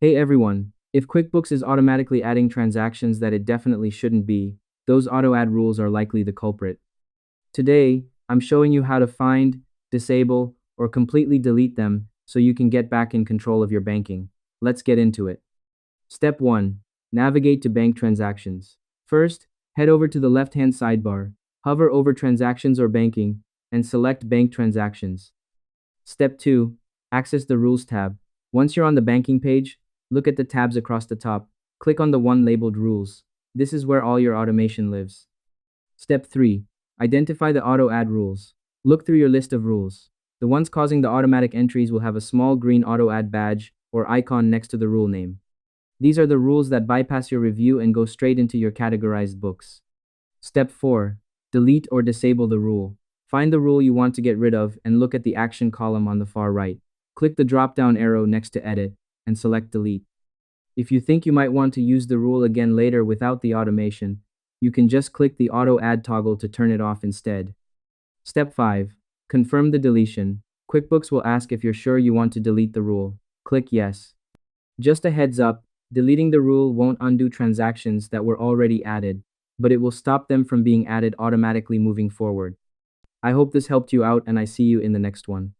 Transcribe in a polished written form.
Hey everyone, if QuickBooks is automatically adding transactions that it definitely shouldn't be, those auto-add rules are likely the culprit. Today, I'm showing you how to find, disable, or completely delete them so you can get back in control of your banking. Let's get into it. Step 1. Navigate to bank transactions. First, head over to the left-hand sidebar, hover over Transactions or Banking, and select Bank Transactions. Step 2. Access the Rules tab. Once you're on the banking page, look at the tabs across the top. Click on the one labeled Rules. This is where all your automation lives. Step 3. Identify the auto-add rules. Look through your list of rules. The ones causing the automatic entries will have a small green auto-add badge or icon next to the rule name. These are the rules that bypass your review and go straight into your categorized books. Step 4. Delete or disable the rule. Find the rule you want to get rid of and look at the action column on the far right. Click the drop-down arrow next to Edit and select Delete. If you think you might want to use the rule again later without the automation, you can just click the Auto Add toggle to turn it off instead. Step 5. Confirm the deletion. QuickBooks will ask if you're sure you want to delete the rule. Click Yes. Just a heads up, deleting the rule won't undo transactions that were already added, but it will stop them from being added automatically moving forward. I hope this helped you out and I see you in the next one.